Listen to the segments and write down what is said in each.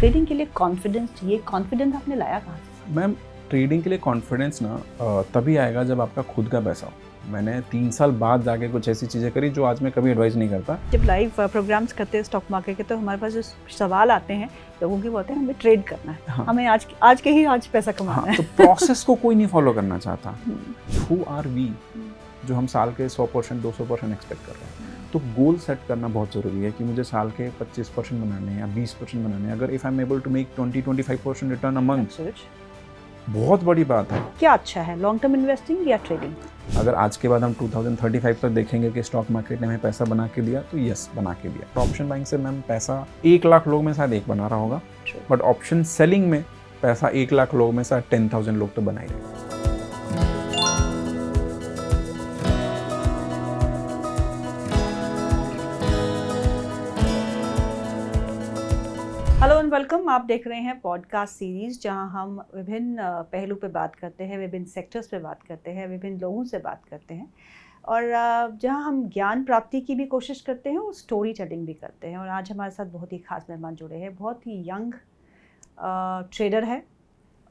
Trading के लिए confidence आपने लाया कहाँ से? मैम, ट्रेडिंग के लिए कॉन्फिडेंस ना तभी आएगा जब आपका खुद का पैसा हो। मैंने 3 साल बाद जाके कुछ ऐसी चीज़ें करी जो आज मैं कभी एडवाइस नहीं करता। जब लाइव प्रोग्राम्स करते हैं स्टॉक मार्केट के, तो हमारे पास जो सवाल आते हैं लोगों के, बोलते हैं हमें ट्रेड करना है, हाँ। हमें आज पैसा कमाना हाँ, है। तो प्रोसेस को कोई नहीं फॉलो करना चाहता। हु आर वी जो हम साल के 100% 200% एक्सपेक्ट कर रहे हैं। तो गोल सेट करना बहुत ज़रूरी है कि मुझे साल के 25% बनाने हैं या 20% बनाने हैं। अगर if I am able to make 20-25% return a month, बहुत बड़ी बात है। क्या अच्छा है, लॉन्ग टर्म इन्वेस्टिंग या ट्रेडिंग? अगर आज के बाद हम 2035 तक देखेंगे कि स्टॉक मार्केट ने हमें पैसा बना के दिया, तो यस, बना के दिया। ऑप्शन बाइंग से मैम पैसा 1 लाख लोग में शायद एक बना रहा होगा, बट ऑप्शन सेलिंग में पैसा 1 लाख लोग में शायद 10,000 लोग तो बनाएंगे। Hello and welcome. आप देख रहे हैं पॉडकास्ट सीरीज़, जहां हम विभिन्न पहलू पे बात करते हैं, विभिन्न सेक्टर्स पे बात करते हैं, विभिन्न लोगों से बात करते हैं, और जहां हम ज्ञान प्राप्ति की भी कोशिश करते हैं और स्टोरी टेलिंग भी करते हैं। और आज हमारे साथ बहुत ही खास मेहमान जुड़े हैं। बहुत ही यंग ट्रेडर है,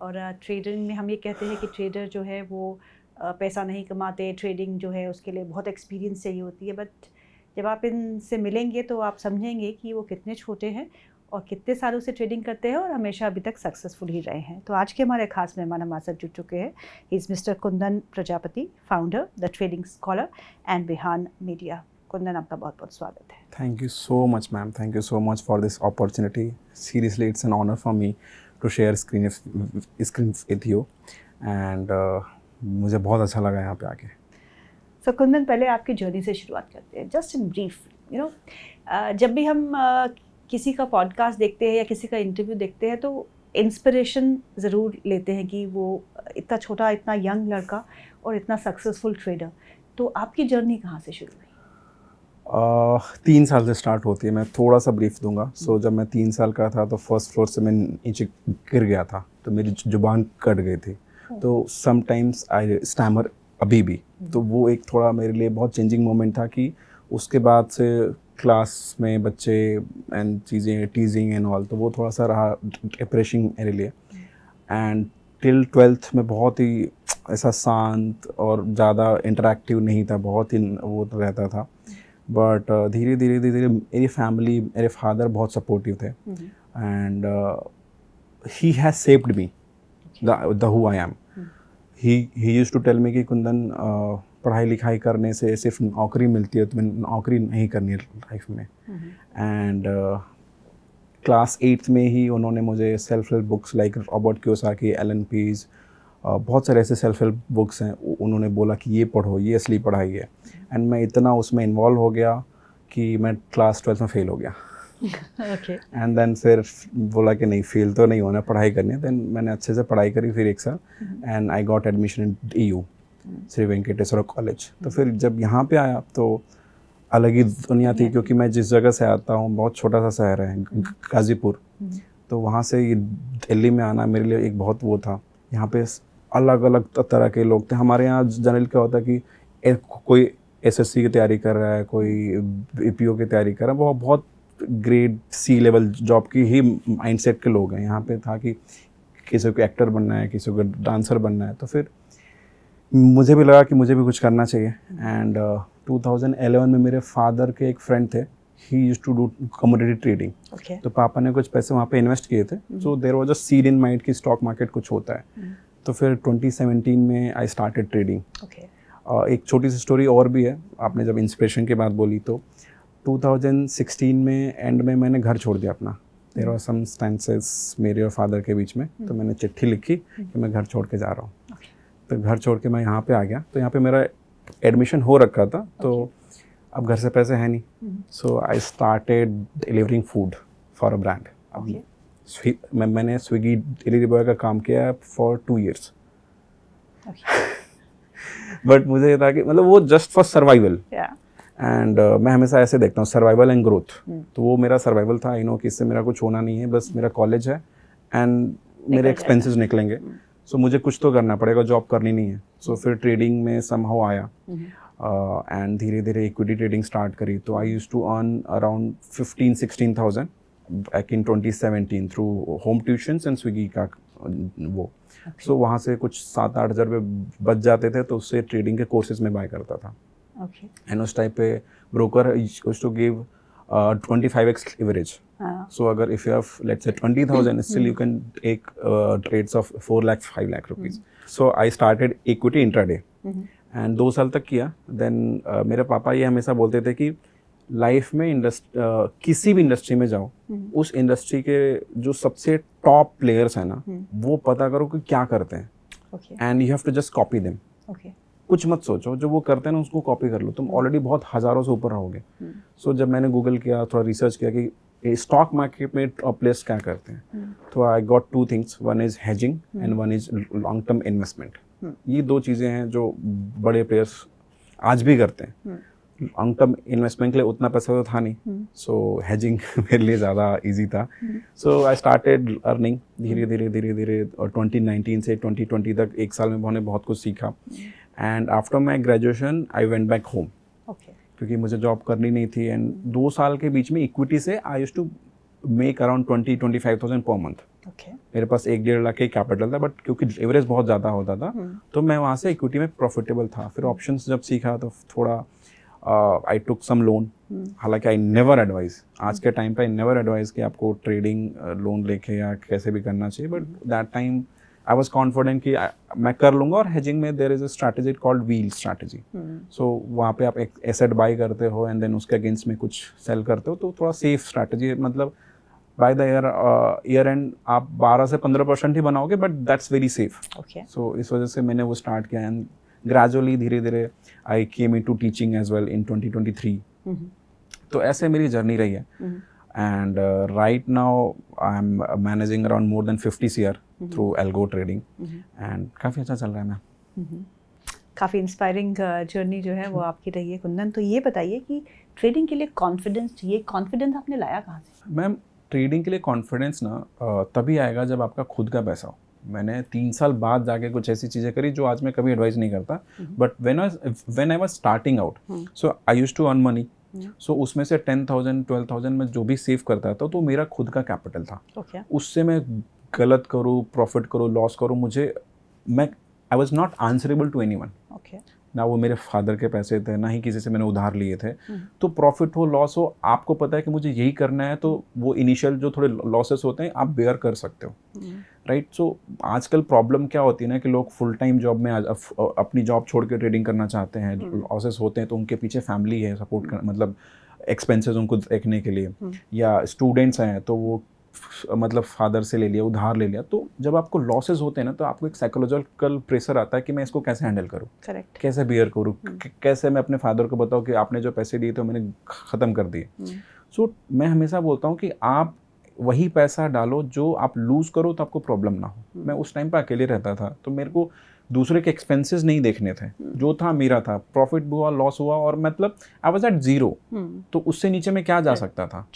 और ट्रेडिंग में हम ये कहते हैं कि ट्रेडर जो है वो पैसा नहीं कमाते, ट्रेडिंग जो है उसके लिए बहुत एक्सपीरियंस चाहिए होती है। बट जब आप इनसे मिलेंगे तो आप समझेंगे कि वो कितने छोटे हैं और कितने सालों से ट्रेडिंग करते हैं और हमेशा अभी तक सक्सेसफुल ही रहे हैं। तो आज के हमारे खास मेहमान हमारे साथ जुड़ चुके हैं। He is mister Kundan Prajapati, founder the trading scholar and Bihan media. Kundan, आपका बहुत बहुत स्वागत है। Thank you so much ma'am, thank you so much for this opportunity. Seriously it's an honour for me to share screen with you, and मुझे बहुत अच्छा लगा यहाँ पे आके। सो कुंदन, पहले आपकी जर्नी से शुरुआत करते हैं, जस्ट इन ब्रीफ। जब भी हम किसी का पॉडकास्ट देखते हैं या किसी का इंटरव्यू देखते हैं, तो इंस्पिरेशन ज़रूर लेते हैं कि वो इतना छोटा, इतना यंग लड़का और इतना सक्सेसफुल ट्रेडर। तो आपकी जर्नी कहाँ से शुरू हुई? 3 साल से स्टार्ट होती है। मैं थोड़ा सा ब्रीफ दूंगा। सो जब मैं 3 साल का था तो फर्स्ट फ्लोर से मैं नीचे गिर गया था, तो मेरी जुबान कट गई थी। तो समटाइम्स आई स्टैमर अभी भी। तो वो एक थोड़ा मेरे लिए बहुत चेंजिंग मोमेंट था कि उसके बाद से क्लास में बच्चे एंड चीज़ें, टीजिंग एंड ऑल, तो वो थोड़ा सा रहा डिप्रेसिंग मेरे लिए। एंड टिल 12th में बहुत ही ऐसा शांत और ज़्यादा इंटरेक्टिव नहीं था, बहुत ही वो रहता था। बट धीरे धीरे मेरी फैमिली, मेरे फादर बहुत सपोर्टिव थे, and he has shaped me the who I am. He used to tell me कि कुंदन, पढ़ाई लिखाई करने से सिर्फ नौकरी मिलती है, तुम्हें नौकरी नहीं करनी है लाइफ में। एंड क्लास 8th में ही उन्होंने मुझे self help books like Robert Kiyosaki, Allan Pease, बहुत सारे ऐसे सेल्फ हेल्प बुक्स हैं, उन्होंने बोला कि ये पढ़ो, ये असली पढ़ाई है। एंड मैं इतना उसमें इन्वॉल्व हो गया कि मैं क्लास 12th में फ़ेल हो गया। एंड देन फिर बोला कि नहीं, फेल तो नहीं होना, पढ़ाई करनी है। देन मैंने अच्छे से पढ़ाई करी फिर 1 साल, and I got admission in EU, Shri Venkateswara college. तो फिर जब यहाँ पे आया तो अलग ही दुनिया थी, क्योंकि मैं जिस जगह से आता हूँ बहुत छोटा सा शहर है, गाज़ीपुर। तो वहाँ से ये दिल्ली में आना मेरे लिए एक बहुत वो था। यहाँ पे अलग अलग तरह के लोग थे। हमारे यहाँ जनरल क्या होता है कि कोई SSC की तैयारी कर रहा है, कोई BPO की तैयारी कर रहा है, वो बहुत ग्रेड C लेवल जॉब की ही माइंडसेट के लोग हैं। यहाँ पे था कि किसी को एक्टर बनना है, किसी को डांसर बनना है। तो फिर मुझे भी लगा कि मुझे भी कुछ करना चाहिए। एंड 2011 में मेरे फादर के एक फ्रेंड थे, he used to do commodity trading. तो पापा ने कुछ पैसे वहाँ पे इन्वेस्ट किए थे। So there was a seed in mind कि स्टॉक मार्केट कुछ होता है। तो फिर 2017 में आई स्टार्टेड ट्रेडिंग। एक छोटी सी स्टोरी और भी है, आपने जब इंस्पिरेशन की बात बोली, तो 2016 में एंड में मैंने घर छोड़ दिया अपना। देयर आर सम स्टेंसेस मेरे और फादर के बीच में, तो मैंने चिट्ठी लिखी कि मैं घर छोड़ के जा रहा हूँ। तो घर छोड़ के मैं यहाँ पे आ गया। तो यहाँ पे मेरा एडमिशन हो रखा था, तो अब घर से पैसे हैं नहीं। So I started delivering food for a brand. अब मैंने स्विगी डिलीवरी बॉय का काम किया फॉर 2 years। बट मुझे ये था कि मतलब वो जस्ट फॉर सर्वाइवल। एंड मैं हमेशा ऐसे देखता हूँ, सर्वाइवल एंड ग्रोथ। तो वो मेरा सर्वाइवल था। आई नो कि इससे मेरा कुछ होना नहीं है, बस मेरा कॉलेज है एंड मेरे एक्सपेंसेस निकलेंगे। सो मुझे कुछ तो करना पड़ेगा, जॉब करनी नहीं है। सो फिर ट्रेडिंग में समहाउ आया, एंड धीरे धीरे इक्विटी ट्रेडिंग स्टार्ट करी। तो I used to earn around 15-16,000 back in 2017 through home tuitions and Swiggy का वो। सो वहाँ से कुछ 7-8 हज़ार रुपये बच जाते थे, तो उससे ट्रेडिंग के कोर्सेज में बाय करता था। एंड उस टाइप पे broker used to give 25x leverage. So अगर if you have let's say 20,000, still you can take trades of 4 lakh 5 lakh rupees. So I started equity intraday and 2 साल तक किया. Then मेरे पापा ये हमेशा बोलते थे कि लाइफ में किसी भी इंडस्ट्री में जाओ, उस इंडस्ट्री के जो सबसे टॉप प्लेयर्स हैं ना, वो पता करो कि क्या करते हैं, and you have to just copy them. कुछ मत सोचो, जो वो करते हैं ना उसको कॉपी कर लो, तुम ऑलरेडी बहुत हज़ारों से ऊपर रहोगे. सो जब मैंने गूगल किया, थोड़ा रिसर्च किया कि स्टॉक मार्केट में टॉप प्लेयर्स क्या करते हैं, तो I got 2 things. One is hedging and one is long term investment. ये 2 चीज़ें हैं जो बड़े प्लेयर्स आज भी करते हैं. लॉन्ग टर्म इन्वेस्टमेंट के लिए उतना पैसा तो था नहीं, सो हेजिंग मेरे लिए ज़्यादा इजी था. सो आई स्टार्टेड अर्निंग धीरे धीरे, और 2019 से 2020 तक 1 साल में मैंने बहुत कुछ सीखा. And after my graduation I went back home, क्योंकि मुझे जॉब करनी नहीं थी. एंड 2 साल के बीच में इक्विटी से I used to make around 20-25,000 per month. मेरे पास 1-1.5 लाख के कैपिटल था, बट क्योंकि एवरेज बहुत ज़्यादा होता था, तो मैं वहाँ से इक्विटी में प्रॉफिटेबल था. फिर ऑप्शंस जब सीखा तो थोड़ा आई टुक सम लोन. हालांकि आई नेवर एडवाइज, आज के टाइम पे आई नेवर एडवाइज कि आपको ट्रेडिंग लोन लेके या कैसे भी करना चाहिए, but that time I was confident कि मैं कर लूँगा. और हेजिंग में there is a strategy called wheel strategy. So वहाँ पे आप एक एसेट बाई करते हो एंड देन उसके अगेंस्ट में कुछ सेल करते हो, तो थोड़ा सेफ स्ट्रैटेजी. मतलब बाय द ईयर एंड आप 12 से 15% ही बनाओगे, बट दैट्स वेरी सेफ. सो इस वजह से मैंने वो स्टार्ट किया. एंड ग्रेजुअली धीरे धीरे I came into teaching as well in 2023. तो ऐसे मेरी जर्नी रही है. And right now I'm managing around more than 50 CR through algo trading. And काफ़ी अच्छा चल रहा है मैं. काफ़ी इंस्पायरिंग जर्नी जो है वो आपकी रही है कुंदन. तो ये बताइए कि ट्रेडिंग के लिए कॉन्फिडेंस चाहिए, कॉन्फिडेंस आपने लाया कहाँ से? मैम, ट्रेडिंग के लिए कॉन्फिडेंस ना तभी आएगा जब आपका खुद का पैसा हो. मैंने 3 साल बाद जाके कुछ ऐसी चीज़ें करी जो आज मैं कभी एडवाइस नहीं करता. But when I was starting out, so I used to earn money. So उसमें से 10,000 12,000 में जो भी सेव करता था, तो मेरा खुद का कैपिटल था. उससे मैं गलत करूँ, प्रॉफिट करूँ, लॉस करूँ, मैं I was not answerable to anyone. ना वो मेरे फादर के पैसे थे, ना ही किसी से मैंने उधार लिए थे. तो प्रॉफिट हो, लॉस हो, आपको पता है कि मुझे यही करना है, तो वो इनिशियल जो थोड़े लॉसेस होते हैं आप बेयर कर सकते हो, राइट. सो आजकल प्रॉब्लम क्या होती है ना कि लोग फुल टाइम जॉब में अपनी जॉब छोड़ के ट्रेडिंग करना चाहते हैं. लॉसेस होते हैं तो उनके पीछे फैमिली है सपोर्ट करना, मतलब एक्सपेंसेस उनको देखने के लिए, या स्टूडेंट्स हैं तो वो मतलब फादर से ले लिया, उधार ले लिया. तो जब आपको लॉसेस होते हैं ना, तो आपको एक साइकोलॉजिकल प्रेशर आता है कि मैं इसको कैसे हैंडल करूँ, कैसे बियर करूँ, कैसे मैं अपने फादर को बताऊँ कि आपने जो पैसे दिए थे मैंने ख़त्म कर दिए. सो मैं हमेशा बोलता हूँ कि आप वही पैसा डालो जो आप लूज़ करो तो आपको प्रॉब्लम ना हो. मैं उस टाइम पर अकेले रहता था, तो मेरे को दूसरे के एक्सपेंसेस नहीं देखने थे. जो था मेरा था, प्रॉफिट हुआ, लॉस हुआ, और मतलब आई वाज एट 0. तो उससे नीचे में क्या जा सकता था,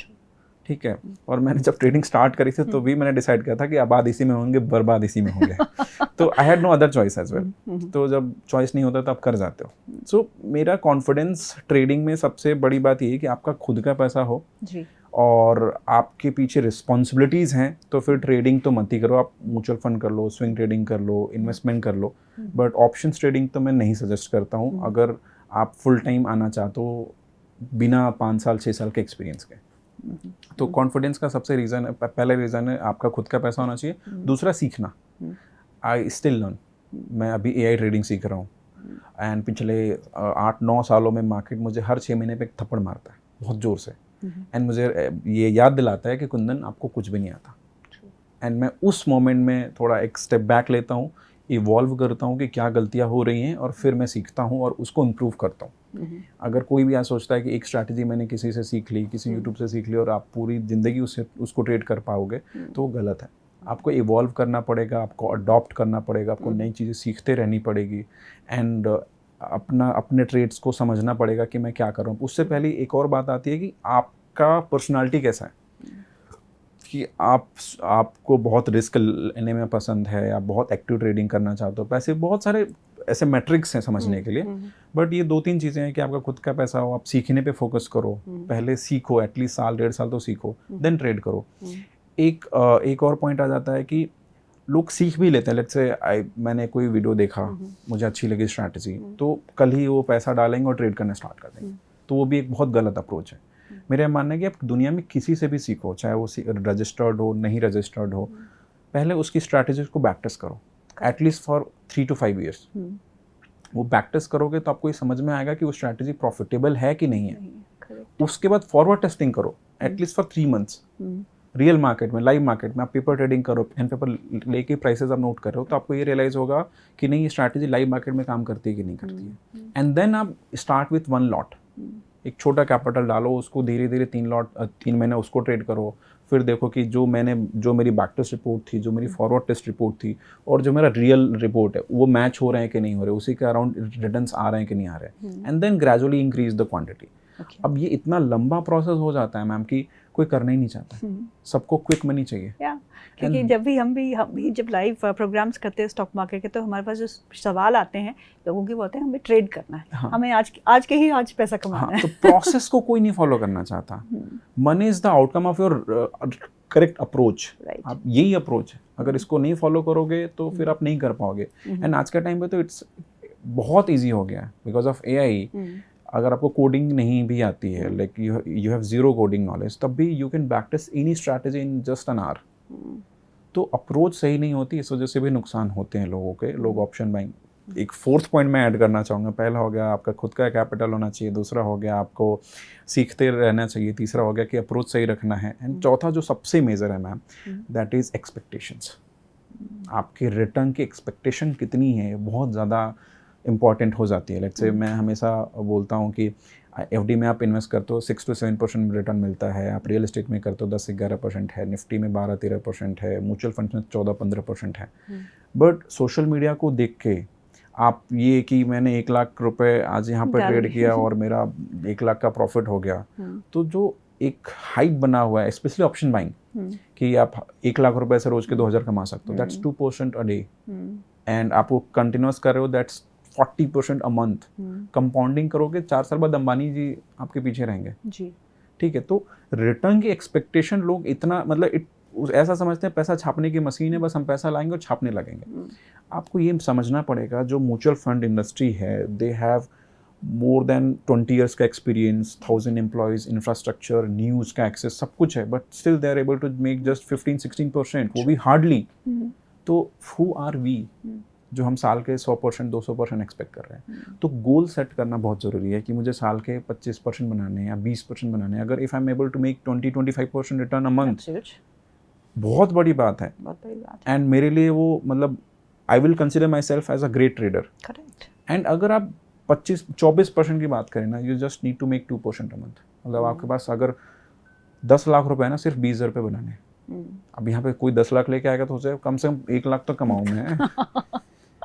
ठीक है. और मैंने जब ट्रेडिंग स्टार्ट करी थी तो भी मैंने डिसाइड किया था कि आबाद इसी में होंगे, बर्बाद इसी में होंगे. तो I had no other choice as well. तो जब चॉइस नहीं होता तो आप कर जाते हो. सो मेरा कॉन्फिडेंस ट्रेडिंग में सबसे बड़ी बात ये है कि आपका खुद का पैसा हो जी, और आपके पीछे रिस्पॉन्सिबिलिटीज़ हैं, तो फिर ट्रेडिंग तो मत ही करो. आप म्यूचुअल फंड कर लो, स्विंग ट्रेडिंग कर लो, इन्वेस्टमेंट कर लो, बट ऑप्शंस ट्रेडिंग तो मैं नहीं सजेस्ट करता हूँ अगर आप फुल टाइम आना चाहते हो बिना 5 साल 6 साल के एक्सपीरियंस के. तो कॉन्फिडेंस का सबसे रीज़न है, पहला रीज़न है आपका खुद का पैसा होना चाहिए. दूसरा सीखना. I still learn. मैं अभी AI ट्रेडिंग सीख रहा हूँ, एंड पिछले 8-9 सालों में मार्केट मुझे हर 6 महीने पे एक थप्पड़ मारता है बहुत ज़ोर से. एंड मुझे ये याद दिलाता है कि कुंदन आपको कुछ भी नहीं आता. एंड मैं उस मोमेंट में थोड़ा एक स्टेप बैक लेता हूँ, इवॉल्व करता हूँ कि क्या गलतियाँ हो रही हैं, और फिर मैं सीखता हूँ और उसको इम्प्रूव करता हूँ. अगर कोई भी आज सोचता है कि एक स्ट्रैटेजी मैंने किसी से सीख ली, किसी यूट्यूब से सीख ली, और आप पूरी ज़िंदगी उसको ट्रेड कर पाओगे, तो वो गलत है. आपको इवॉल्व करना पड़ेगा, आपको अडॉप्ट करना पड़ेगा, आपको नई चीज़ें सीखते रहनी पड़ेगी, एंड अपने ट्रेड्स को समझना पड़ेगा कि मैं क्या कर रहा हूँ. उससे पहले एक और बात आती है कि आपका पर्सनालिटी कैसा है, कि आपको बहुत रिस्क लेने में पसंद है, आप बहुत एक्टिव ट्रेडिंग करना चाहते हो. पैसे बहुत सारे ऐसे मैट्रिक्स हैं समझने के लिए, बट ये 2-3 चीज़ें हैं कि आपका खुद का पैसा हो, आप सीखने पे फोकस करो, पहले सीखो, एटलीस्ट साल 1.5 साल तो सीखो, देन ट्रेड करो। एक और पॉइंट आ जाता है कि लोग सीख भी लेते हैं, लेट्स से मैंने कोई वीडियो देखा, मुझे अच्छी लगी स्ट्रैटेजी, तो कल ही वो पैसा डालेंगे और ट्रेड करना स्टार्ट कर देंगे, तो वो भी एक बहुत गलत अप्रोच है। मेरा मानना है कि आप दुनिया में किसी से भी सीखो, चाहे वो रजिस्टर्ड हो, नहीं रजिस्टर्ड हो, पहले उसकी स्ट्रैटेजीज को बैक टेस्ट करो, एटलीस्ट फॉर 3 to 5 years। वो बैक टेस्ट करोगे तो आपको ये समझ में आएगा कि वो स्ट्रैटेजी प्रॉफिटेबल है कि नहीं है। उसके बाद फॉरवर्ड टेस्टिंग करो, at least for 3 months। Real market में, लाइव मार्केट में आप पेपर ट्रेडिंग करो, पेन पेपर लेके प्राइसेस आप नोट कर रहे हो, तो आपको ये रियलाइज होगा कि नहीं ये स्ट्रैटेजी लाइव मार्केट में काम करती है कि नहीं करती है। एंड देन आप स्टार्ट विथ 1 lot, एक छोटा कैपिटल डालो, उसको धीरे धीरे 3 महीने उसको ट्रेड करो, फिर देखो कि जो मेरी बैक टेस्ट रिपोर्ट थी, जो मेरी फॉरवर्ड टेस्ट रिपोर्ट थी और जो मेरा रियल रिपोर्ट है वो मैच हो रहे हैं कि नहीं हो रहे, उसी के अराउंड रिटर्न्स आ रहे हैं कि नहीं आ रहे, and then gradually increase the quantity. अब ये इतना लंबा प्रोसेस हो जाता है मैम कि कोई करना ही नहीं चाहता, सबको क्विक मनी चाहिए। क्योंकि जब भी हम भी जब लाइव प्रोग्राम्स करते हैं स्टॉक मार्केट के, तो हमारे पास जो सवाल आते हैं लोगों के, बोलते हैं हमें ट्रेड करना है, हमें आज के पैसा कमाना है। तो प्रोसेस को कोई नहीं फॉलो करना चाहता। Money is the outcome of your correct approach. आप यही अप्रोच है, अगर इसको नहीं फॉलो करोगे तो फिर आप नहीं कर पाओगे। एंड आज के टाइम पे तो इट्स बहुत ईजी हो गया है बिकॉज ऑफ AI। अगर आपको कोडिंग नहीं भी आती है, like you have zero coding knowledge, तब भी you can backtest any strategy in just an hour. तो अप्रोच सही नहीं होती, इस वजह से भी नुकसान होते हैं लोगों के। लोग ऑप्शन बाइंग, एक 4th पॉइंट मैं ऐड करना चाहूँगा। पहला हो गया आपका खुद का कैपिटल होना चाहिए, दूसरा हो गया आपको सीखते रहना चाहिए, तीसरा हो गया कि अप्रोच सही रखना है, एंड चौथा जो सबसे मेजर है मैम, दैट इज़ एक्सपेक्टेशंस। आपके रिटर्न की एक्सपेक्टेशन कितनी है बहुत ज़्यादा इम्पॉर्टेंट हो जाती है। लेट्स से मैं हमेशा बोलता हूँ कि FD में आप इन्वेस्ट करते हो 6 to 7% रिटर्न मिलता है, आप रियल एस्टेट में करते हो 10-11% है, निफ्टी में 12-13% है, म्यूचुअल फंड्स में 14-15% है। बट सोशल मीडिया को देख के आप ये कि मैंने 1 लाख रुपए आज यहाँ पर ट्रेड किया और मेरा 1 लाख का प्रॉफिट हो गया, तो जो एक हाइप बना हुआ है स्पेशली ऑप्शन बाइंग कि आप 1 लाख रुपए से रोज के 2000 कमा सकते हो, दैट्स 2% अ डे, एंड आप वो कंटिन्यूस कर रहे हो, दैट्स 40% अ मंथ। कंपाउंडिंग करोगे 4 साल बाद अंबानी जी आपके पीछे रहेंगे जी। ठीक है, तो रिटर्न की एक्सपेक्टेशन लोग इतना मतलब ऐसा समझते हैं पैसा छापने की मशीन है, बस हम पैसा लाएंगे और छापने लगेंगे। आपको ये समझना पड़ेगा जो म्यूचुअल फंड इंडस्ट्री है, they have more than 20 years का एक्सपीरियंस, 1000 एम्प्लॉयज़, इंफ्रास्ट्रक्चर, न्यूज़ का एक्सेस, सब कुछ है, but still they are able to make just 15-16%, वो भी हार्डली। तो हु आर वी जो हम साल के 100% 200% एक्सपेक्ट कर रहे हैं। तो गोल सेट करना बहुत ज़रूरी है कि मुझे साल के 25% बनाने हैं या 20% बनाने हैं। अगर if I am able to make 20-25% return a month, बहुत बड़ी बात है। एंड मेरे लिए वो मतलब I will consider myself as a great trader. And अगर आप 24% की बात करें ना, you just need to make 2% a month. मतलब आपके पास अगर 10 लाख रुपए है ना, सिर्फ 20,000 रुपये बनाने। अब यहाँ पे कोई 10 लाख लेके आएगा तो हो जाए, कम से कम 1 लाख तो कमाऊँ मैं।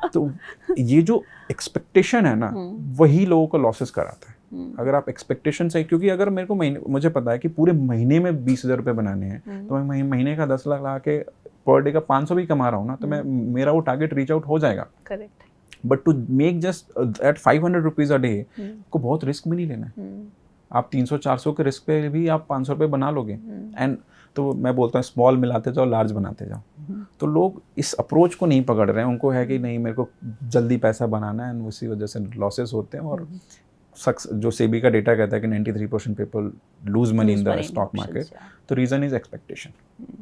तो ये जो एक्सपेक्टेशन है ना, वही लोगों को लॉसेस कराता है। अगर आप एक्सपेक्टेशन से, क्योंकि अगर मेरे को मुझे पता है कि पूरे महीने में 20,000 रुपये बनाने हैं, तो मैं महीने का 10 लाख ला के पर डे का 500 भी कमा रहा हूँ ना, तो मैं मेरा वो टारगेट रीच आउट हो जाएगा। Correct. But to make just at 500 rupees a day को बहुत रिस्क भी नहीं लेना है। आप 300-400 के रिस्क पे भी आप 500 रुपये बना लोगे। एंड तो मैं बोलता हूँ स्मॉल मिलाते जाओ, लार्ज बनाते जाओ। तो लोग इस अप्रोच को नहीं पकड़ रहे हैं, उनको है कि नहीं मेरे को जल्दी पैसा बनाना है, उसी वजह से लॉसेस होते हैं। और जो सेबी का डेटा कहता है कि 93% people lose money in the stock market, तो रीज़न इज एक्सपेक्टेशन।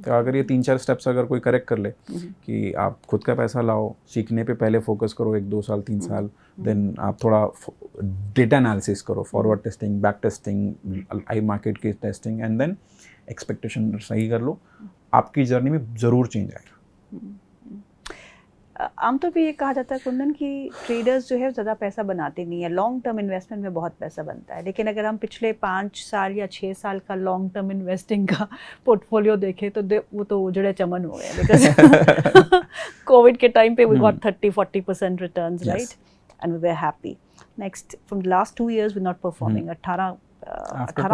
तो अगर ये 3-4 स्टेप्स अगर कोई करेक्ट कर ले कि आप खुद का पैसा लाओ, सीखने पे पहले फोकस करो 1-2 साल 3 साल, देन आप थोड़ा डेटा एनालिसिस करो, फॉरवर्ड टेस्टिंग, बैक टेस्टिंग, आई मार्केट की टेस्टिंग, एंड देन एक्सपेक्टेशन सही कर लो, आपकी जर्नी में ज़रूर चेंज आएगा। आमतौर पे ये कहा जाता है कुंदन कि ट्रेडर्स जो है ज़्यादा पैसा बनाते नहीं है, लॉन्ग टर्म इन्वेस्टमेंट में बहुत पैसा बनता है। लेकिन अगर हम पिछले 5 साल या 6 साल का लॉन्ग टर्म इन्वेस्टिंग का पोर्टफोलियो देखें तो वो तो उजड़े चमन हो गए, बिकॉज कोविड के टाइम पे we got 30-40% returns, right, and we were happy. Next from the last 2 years we not performing. 18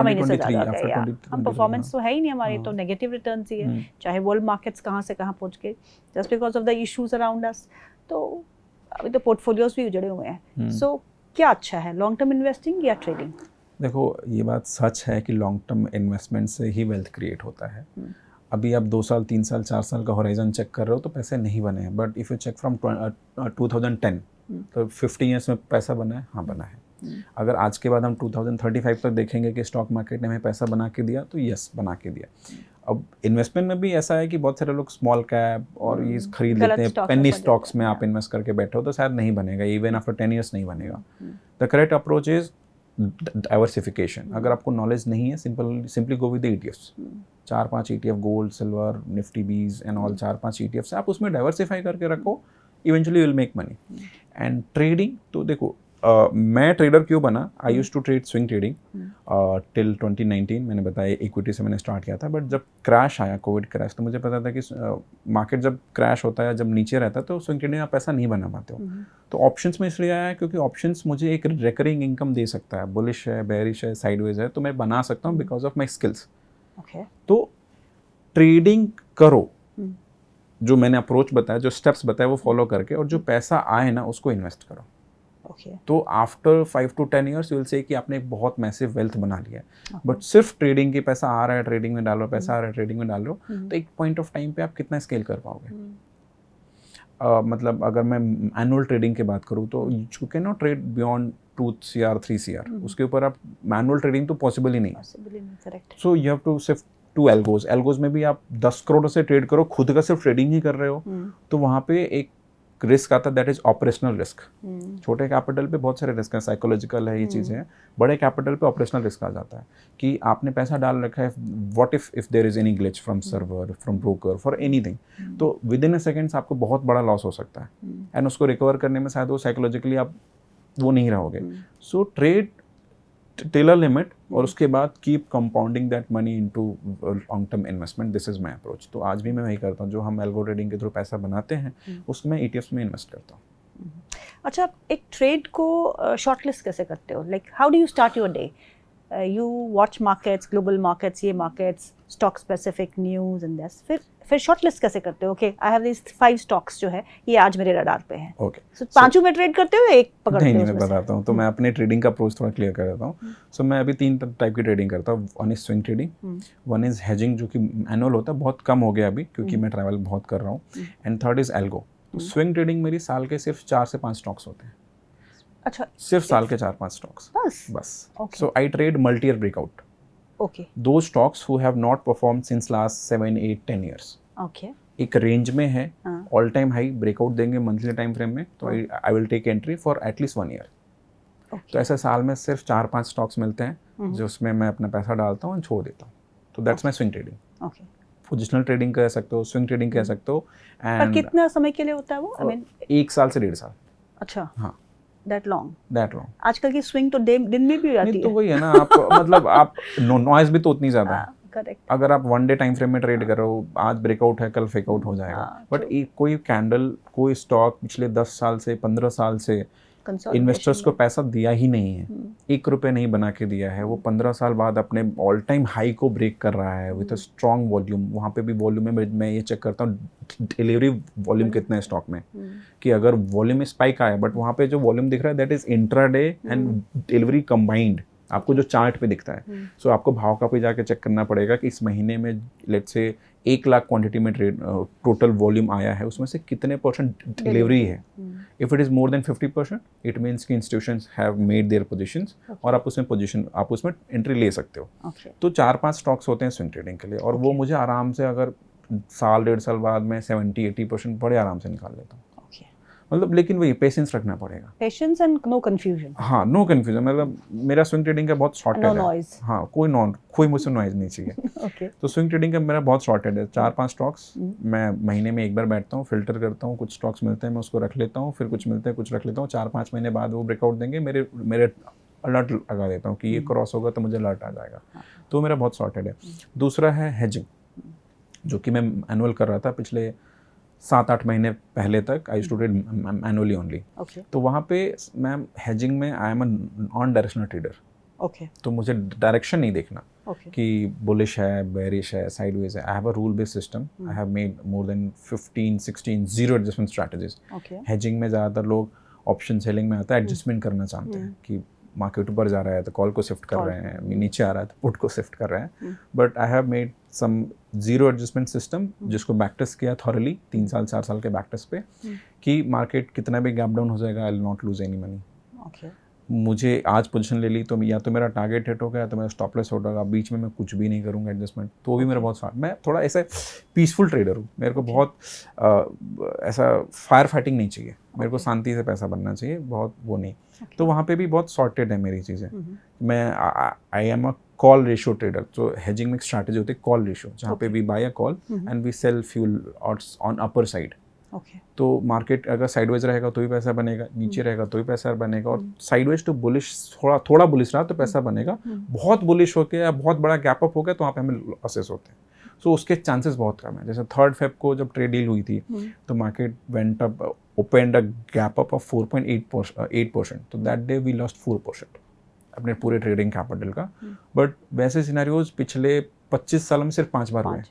महीने से ज़्यादा हो गया, हम परफॉर्मेंस तो है ही नहीं हमारी, तो नेगेटिव रिटर्न्स ही है, चाहे वर्ल्ड मार्केट्स कहाँ से कहाँ पहुँच गए, just because of the issues around us. तो अभी तो पोर्टफोलियोज भी जुड़े हुए हैं, सो क्या अच्छा है, लॉन्ग टर्म इन्वेस्टिंग या ट्रेडिंग? देखो ये बात सच है कि लॉन्ग टर्म इन्वेस्टमेंट से ही वेल्थ क्रिएट होता है। अभी आप 2 साल 3 साल 4 साल का होराइजन चेक कर रहे हो तो पैसे नहीं बने हैं, but if you check from 2010 तो 50 ईयर्स में पैसा बना है, हाँ बना है। अगर आज के बाद हम 2035 तक देखेंगे कि स्टॉक मार्केट ने हमें पैसा बना के दिया, तो यस बना के दिया। अब इन्वेस्टमेंट में भी ऐसा है कि बहुत सारे लोग स्मॉल कैप और ये खरीद लेते हैं, पेनी स्टॉक्स में आप इन्वेस्ट करके बैठे हो तो शायद नहीं बनेगा, इवन आफ्टर 10 ईयर्स नहीं बनेगा। The correct approach is diversification. अगर आपको नॉलेज नहीं है, simply go with the ETFs। 4-5 ETF, gold, silver, Nifty 20 and all 4-5 ETFs आप उसमें डाइवर्सिफाई करके रखो, eventually will make money. And trading तो देखो, मैं ट्रेडर क्यों बना, I use to trade swing trading till 2019। मैंने बताया इक्विटी से मैंने स्टार्ट किया था, बट जब क्रैश आया, कोविड क्रैश, तो मुझे पता था कि मार्केट जब क्रैश होता है, जब नीचे रहता है तो स्विंग ट्रेडिंग आप पैसा नहीं बना पाते हो। तो ऑप्शंस में इसलिए आया क्योंकि ऑप्शंस मुझे एक रिकरिंग इनकम दे सकता है, बुलिश है, बेयरिश है, साइडवेज है, तो मैं बना सकता हूँ बिकॉज ऑफ माई स्किल्स। तो ट्रेडिंग करो, जो मैंने अप्रोच बताया, जो स्टेप्स बताए वो फॉलो करके, और जो पैसा आए ना उसको इन्वेस्ट करो। तो after 5 to 10 years you will say कि आपने एक बहुत मैसिव वेल्थ बना लिया है। बट सिर्फ ट्रेडिंग की पैसा आ रहा है, ट्रेडिंग में डालो, पैसा आ रहा है, ट्रेडिंग में डालो, तो एक पॉइंट ऑफ टाइम पे आप कितना स्केल कर पाओगे। मतलब अगर मैं एनुअल ट्रेडिंग की बात करूँ तो you can not trade beyond 2 CR 3 CR, उसके ऊपर आप मैनुअल ट्रेडिंग तो पॉसिबल ही नहीं है। सो यू हैव टू सिर्फ 2 एल्गोज में भी आप 10 करोड़ से ट्रेड करो, खुद का सिर्फ ट्रेडिंग ही कर रहे हो, तो वहाँ पे एक रिस्क आता है, दैट इज ऑपरेशनल रिस्क। छोटे कैपिटल पे बहुत सारे रिस्क हैं, साइकोलॉजिकल है, ये चीज़ें हैं। बड़े कैपिटल पे ऑपरेशनल रिस्क आ जाता है कि आपने पैसा डाल रखा है, what if there is any glitch from server, from broker, for anything, तो विद इन अ सेकेंड्स आपको बहुत बड़ा लॉस हो सकता है, एंड उसको रिकवर करने में शायद वो साइकोलॉजिकली आप वो नहीं रहोगे। So trade till a limit, और उसके बाद keep compounding that money into long term investment. This is my approach. तो आज भी मैं वही करता हूँ, जो हम एल्गो ट्रेडिंग के थ्रू पैसा बनाते हैं उसमें मैं ETFs में इन्वेस्ट करता हूँ। अच्छा, एक ट्रेड को शॉर्टलिस्ट कैसे करते हो? Like how do you start your day? You watch markets, global markets, ये markets, stock specific news and this, फिर शॉर्टलिस्ट कैसे करते हो? Okay, I have this 5 stocks जो है ये आज मेरे रडार पे हैं। ओके, सो पांचों में ट्रेड करते हो या एक पकड़ते हो? नहीं, मैं बताता हूँ। तो मैं अपने ट्रेडिंग का अप्रोच थोड़ा क्लियर कर देता हूँ। सो मैं अभी 3 टाइप की ट्रेडिंग करता हूँ। One is swing trading, one is hedging, जो कि एनुअल होता है, बहुत कम हो गया अभी क्योंकि मैं ट्रैवल बहुत कर रहा हूँ, एंड थर्ड इज एल्गो। तो स्विंग ट्रेडिंग मेरी साल के सिर्फ 4 से 5 स्टॉक्स होते हैं। अच्छा, सिर्फ साल के 4-5 स्टॉक्स बस। So I trade multi year breakout. Okay, दो stocks who have not performed since last 7, 8, 10 years. Okay, एक रेंज में है, ऑल टाइम हाई ब्रेकआउट देंगे मंथली टाइम फ्रेम में, तो I will take entry for at least 1 year. तो ऐसे साल में सिर्फ 4-5 स्टॉक्स मिलते हैं जो उसमें मैं अपना पैसा डालता हूँ और छोड़ देता हूँ। तो that's my swing trading. Positional trading कह सकते हो, स्विंग ट्रेडिंग कह सकते हो। पर कितना समय के लिए होता है वो? आई मीन 1 साल से 1.5 साल। अच्छा, हाँ, दैट लॉन्ग। आजकल की स्विंग तो दिन में भी आती है। तो वही है ना, आप मतलब आप नॉइज भी तो उतनी ज़्यादा है। करेक्ट। अगर आप 1 डे टाइम फ्रेम में ट्रेड कर रहे हो, आज ब्रेकआउट है, कल फेकआउट हो जाएगा। बट कोई कैंडल, कोई स्टॉक पिछले 10 साल से 15 साल से इन्वेस्टर्स को पैसा दिया ही नहीं है, 1 रुपये नहीं बना के दिया है, वो 15 साल बाद अपने ऑल टाइम हाई को ब्रेक कर रहा है विद अ स्ट्रॉन्ग वॉल्यूम। वहाँ पे भी वॉल्यूम में मैं ये चेक करता हूँ डिलीवरी वॉल्यूम कितना है स्टॉक में, कि अगर वॉल्यूम में स्पाइक आया, बट वहाँ पे जो वॉल्यूम दिख रहा है that is intraday and delivery combined, आपको जो चार्ट पे दिखता है। सो आपको भाव का भी जाके चेक करना पड़ेगा कि इस महीने में लेट्स से 1 लाख क्वांटिटी में ट्रेड टोटल वॉल्यूम आया है, उसमें से कितने % डिलीवरी है। If it is more than 50%, it means कि institutions have made their positions, और आप उसमें एंट्री ले सकते हो। तो 4-5 स्टॉक्स होते हैं स्विंग ट्रेडिंग के लिए, और वो मुझे आराम से अगर साल 1.5 साल बाद में 70-80% बड़े आराम से निकाल लेता हूँ। मतलब लेकिन वही पेशेंस रखना पड़ेगा, पेशेंस एंड नो कंफ्यूजन। हाँ, नो कंफ्यूजन। मतलब मेरा स्विंग ट्रेडिंग का बहुत शॉर्टेड है। नॉइज। हाँ, कोई मुझसे नॉइज नहीं चाहिए। तो स्विंग ट्रेडिंग का मेरा बहुत शॉर्टेड है। 4-5 स्टॉक्स मैं महीने में 1 बार बैठता हूँ, फिल्टर करता हूँ, कुछ स्टॉक्स मिलते हैं मैं उसको रख लेता हूँ, फिर कुछ मिलते हैं कुछ रख लेता हूँ। 4-5 महीने बाद वो ब्रेकआउट देंगे, मेरे अलर्ट लगा देता हूँ कि ये क्रॉस होगा तो मुझे अलर्ट आ जाएगा। तो मेरा बहुत शॉर्टेड है। दूसरा है हेजिंग, जो कि मैं एनुअल कर रहा था पिछले 7-8 महीने पहले तक। I used to trade annually only. तो वहाँ पे मैं हेजिंग में I am a non directional trader. तो मुझे डायरेक्शन नहीं देखना, Okay. कि बुलिश है, बेरिश है, साइडवेज है. I have a rule based system. I have made more than 15-16 zero adjustment strategies. Okay. Hedging में ज़्यादातर लोग ऑप्शन सेलिंग में आता है एडजस्टमेंट करना चाहते हैं कि मार्केट ऊपर जा रहा है तो कॉल को शिफ्ट कर रहे हैं, नीचे आ रहा है तो पुट को शिफ्ट कर रहे हैं. But I have made sum zero adjustment system जिसको बैक टेस्ट किया थॉरली 3 साल 4 साल के बैक टेस्ट पे कि मार्केट कितना भी गैप डाउन हो जाएगा, I will not lose any money. Okay. मुझे आज पोजीशन ले ली तो या तो मेरा टारगेट हिट हो गया तो मेरा स्टॉप लॉस हो जाएगा, बीच में मैं कुछ भी नहीं करूँगा एडजस्टमेंट, तो वो भी मेरा बहुत मैं थोड़ा ऐसे पीसफुल ट्रेडर हूँ. मेरे को बहुत ऐसा फायर फाइटिंग नहीं चाहिए. मेरे को शांति से पैसा बनना चाहिए, बहुत वो नहीं. तो वहाँ पे भी बहुत सॉर्टेड है मेरी चीज़ें. मैं I am a call ratio trader. तो हेजिंग में एक स्ट्रैटेजी होती है कॉल रेशियो, जहाँ पे we buy a call and we sell fuel on upper side. Okay. तो मार्केट अगर साइडवेज रहेगा तो भी पैसा बनेगा, नीचे रहेगा तो भी पैसा बनेगा, और साइडवेज तो बुलिश थोड़ा बुलिश रहा तो पैसा बनेगा. बहुत बुलिश होके या बहुत बड़ा गैप अप हो गया तो वहाँ पे हमें लॉसेस होते हैं. सो उसके चांसेस बहुत कम है. जैसे 3 Feb को जब ट्रेड डील हुई थी तो market went up, opened a gap up of 4.8%. तो दैट डे वी लॉस्ट 4% अपने पूरे ट्रेडिंग कैपिटल का. बट वैसे सिनेरियोज पिछले 25 साल में सिर्फ 5 बार हुए.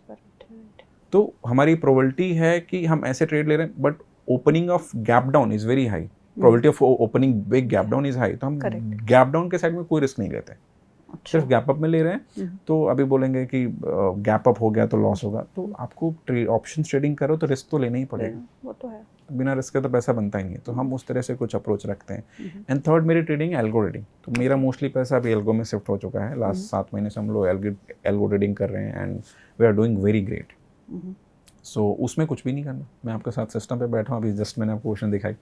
तो हमारी प्रोबेबिलिटी है कि हम ऐसे ट्रेड ले रहे हैं, but opening of gap down is very high. Probability of opening big gap down is high. तो हम गैप डाउन के साइड में कोई रिस्क नहीं लेते. सिर्फ गैप अप में ले रहे हैं. तो अभी बोलेंगे कि गैप अप हो गया तो लॉस होगा, तो आपको ऑप्शन ट्रेडिंग करो तो रिस्क तो लेना ही पड़ेगा. वो तो है. बिना रिस्क के तो पैसा बनता ही नहीं है. तो हम उस तरह से कुछ अप्रोच रखते हैं. एंड थर्ड मेरी ट्रेडिंग एल्गो ट्रेडिंग. तो मेरा मोस्टली पैसा अभी एल्गो में शिफ्ट हो चुका है. लास्ट 7 महीने से हम लोग एल्गो ट्रेडिंग कर रहे हैं and we are doing very great. So उसमें कुछ भी नहीं करना. मैं आपके साथ सिस्टम पे बैठा हूँ. अभी जस्ट मैंने आपको क्वेश्चन दिखाई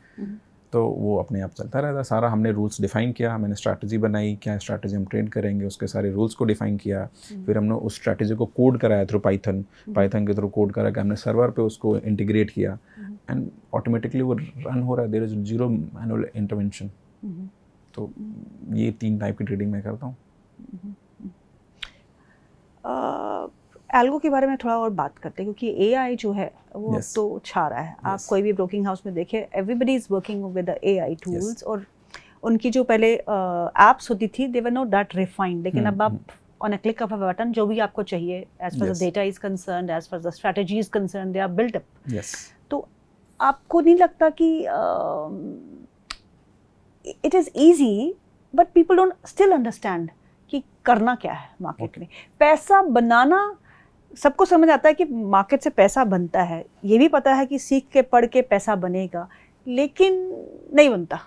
तो वो अपने आप चलता रहता है. सारा हमने रूल्स डिफाइन किया, मैंने स्ट्रैटेजी बनाई, क्या स्ट्रैटेजी हम ट्रेड करेंगे, उसके सारे रूल्स को डिफाइन किया. फिर हमने उस स्ट्रैटेजी को कोड कराया थ्रू पाइथन के थ्रू कोड करा के हमने सर्वर पे उसको इंटीग्रेट किया एंड ऑटोमेटिकली वो रन हो रहा है. There is zero manual intervention. तो ये 3 टाइप की ट्रेडिंग मैं करता हूँ. एल्गो के बारे में थोड़ा और बात करते हैं, क्योंकि एआई जो है वो तो छा रहा है. आप कोई भी ब्रोकिंग हाउस में देखिए, everybody is working with the AI tools. और उनकी जो पहले एप्स होती थी they were not that refined, लेकिन अब आप on a click of a button जो भी आपको चाहिए as far the data is concerned, as far the strategy is concerned, they are built up. तो आपको नहीं लगता कि it is easy but people don't still understand कि करना क्या है मार्केट में? पैसा बनाना सबको समझ आता है कि मार्केट से पैसा बनता है, ये भी पता है कि सीख के पढ़ के पैसा बनेगा, लेकिन नहीं बनता.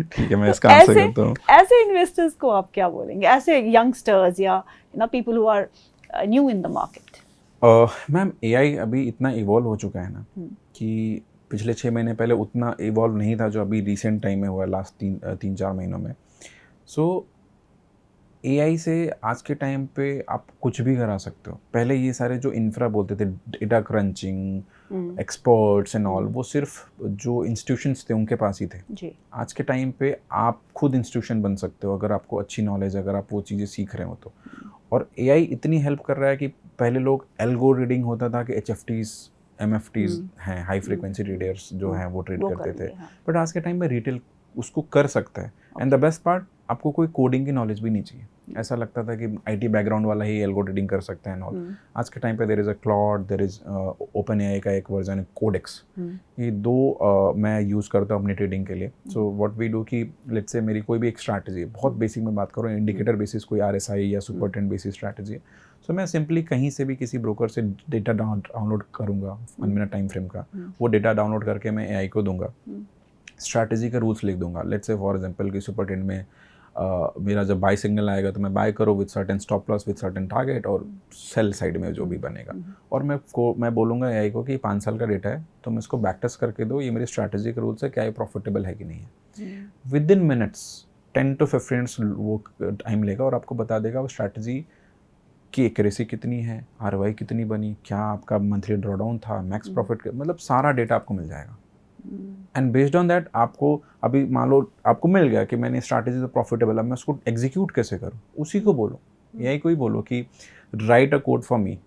ठीक है, मैं इसका आंसर करता हूँ. ऐसे इन्वेस्टर्स को आप क्या बोलेंगे, ऐसे यंगस्टर्स या people who are new in the market? Ma'am AI अभी इतना इवॉल्व हो चुका है ना कि पिछले 6 महीने पहले उतना इवॉल्व नहीं था जो अभी रिसेंट टाइम में हुआ है, लास्ट 3-4 महीनों में. सो एआई से आज के टाइम पे आप कुछ भी करा सकते हो. पहले ये सारे जो इंफ्रा बोलते थे, data crunching, experts and all, वो सिर्फ जो इंस्टीट्यूशंस थे उनके पास ही थे जी. आज के टाइम पे आप खुद इंस्टीट्यूशन बन सकते हो अगर आपको अच्छी नॉलेज, अगर आप वो चीज़ें सीख रहे हो तो. और एआई इतनी हेल्प कर रहा है कि पहले लोग एल्गो रीडिंग होता था कि HFTs MFTs हैं, हाई फ्रीक्वेंसी ट्रेडर्स जो हैं वो ट्रेड करते थे. बट आज के टाइम में रिटेल उसको कर सकता है. एंड द बेस्ट पार्ट, आपको कोई कोडिंग की नॉलेज भी नहीं चाहिए. ऐसा लगता था कि IT बैकग्राउंड वाला ही एल्गो ट्रेडिंग कर सकता है. और आज के टाइम पे there is a Claude, there is open AI का एक वर्जन है कोडेक्स. ये 2 मैं यूज़ करता हूँ अपनी ट्रेडिंग के लिए. सो व्हाट वी डू कि लेट्स से मेरी कोई भी एक स्ट्रैटेजी, बहुत बेसिक में बात करूँ, इंडिकेटर बेसिस कोई RSI या सुपर ट्रेंड बेसिस स्ट्रैटेजी है. सो मैं सिंपली कहीं से भी किसी ब्रोकर से डेटा डाउनलोड करूँगा 1 मिनट टाइम फ्रेम का. वो डेटा डाउनलोड करके मैं AI को दूंगा, स्ट्रैटेजी का रूल्स लिख दूंगा. लेट्स से फॉर एग्जांपल कि सुपर ट्रेंड में मेरा जब बाय सिग्नल आएगा तो मैं बाय करो with certain stop loss, with certain target, और सेल साइड में जो भी बनेगा. और मैं बोलूँगा AI को कि 5 साल का डेटा है तो मैं इसको बैक टेस्ट करके दो, ये मेरी स्ट्रैटेजी के रूल्स है, क्या ये प्रॉफिटेबल है कि नहीं है. With in minutes 10 to 15 minutes वो टाइम लेगा और आपको बता देगा वो स्ट्रैटेजी की एक्यूरेसी कितनी है, ROI कितनी बनी, क्या आपका मंथली ड्रॉडाउन था, मैक्स प्रॉफिट, मतलब सारा डेटा आपको मिल जाएगा. एंड बेस्ड ऑन दैट आपको अभी मान लो आपको मिल गया कि मैंने स्ट्रैटेजी तो प्रॉफिटेबल, अब मैं उसको एग्जीक्यूट कैसे करूँ, उसी को बोलो. यही कोई बोलो कि write a code for me,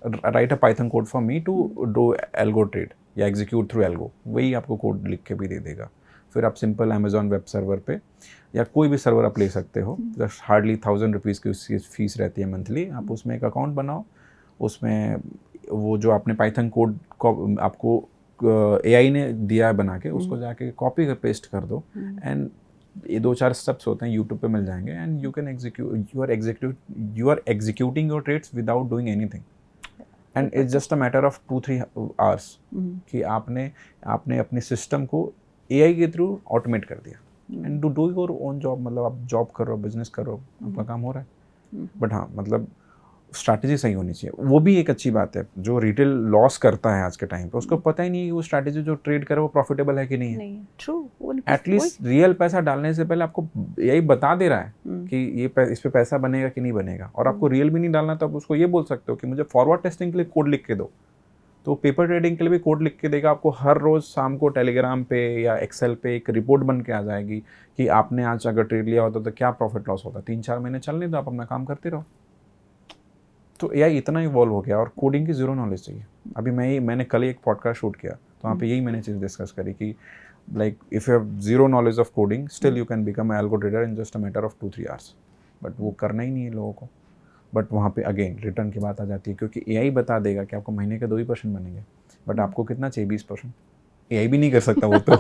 write a python code for me to do algo trade या एग्जीक्यूट थ्रू एल्गो. वही आपको कोड लिख के भी दे देगा. फिर आप सिंपल अमेजॉन वेब सर्वर पे या कोई भी सर्वर आप ले सकते हो, जस्ट हार्डली 1000 रुपीज़ की उसकी फीस रहती है मंथली। आप उसमें एक अकाउंट बनाओ, उसमें वो जो आपने पाइथन कोड को आपको AI ने दिया है बना के, उसको जाके कॉपी कर पेस्ट कर दो, एंड ये 2-4 स्टेप्स होते हैं, यूट्यूब पे मिल जाएंगे, and you can you are executing your trades without doing anything, and it's just a matter of 2-3 hours कि आपने अपने सिस्टम को AI के थ्रू ऑटोमेट कर दिया, and do your own job. मतलब आप जॉब कर रहे हो, बिजनेस कर रहे हो, आपका काम हो रहा है। बट हाँ, मतलब स्ट्रैटेजी सही होनी चाहिए, वो भी एक अच्छी बात है। जो रिटेल लॉस करता है आज के टाइम पे, उसको पता ही नहीं है वो स्ट्रैटेजी जो ट्रेड करे वो प्रॉफिटेबल है कि नहीं है। ट्रू, एटलीस्ट रियल पैसा डालने से पहले आपको यही बता दे रहा है कि ये इस पे पैसा बनेगा कि नहीं बनेगा, और आपको रियल भी नहीं डालना तो आप उसको ये बोल सकते हो कि मुझे फॉरवर्ड टेस्टिंग के लिए कोड लिख के दो, तो पेपर ट्रेडिंग के लिए भी कोड लिख के देगा आपको। हर रोज़ शाम को टेलीग्राम पे या एक्सेल पे एक रिपोर्ट बन के आ जाएगी कि आपने आज अगर ट्रेड लिया होता तो क्या प्रॉफिट लॉस होता। 3-4 महीने चलने दो, आप अपना काम करते रहो। तो AI इतना इवॉल्व हो गया, और कोडिंग की ज़ीरो नॉलेज चाहिए। अभी मैंने कल ही एक पॉडकास्ट शूट किया, तो वहाँ पे यही मैंने चीज़ डिस्कस करी कि like if you have zero knowledge of coding, still you can become algo trader in just a matter of 2-3 hours. But वो करना ही नहीं है लोगों को। बट वहाँ पे अगेन रिटर्न की बात आ जाती है, क्योंकि AI बता देगा कि आपको महीने के 2% बनेंगे, बट आपको कितना चाहिए? 20%। AI भी नहीं कर सकता वो तो।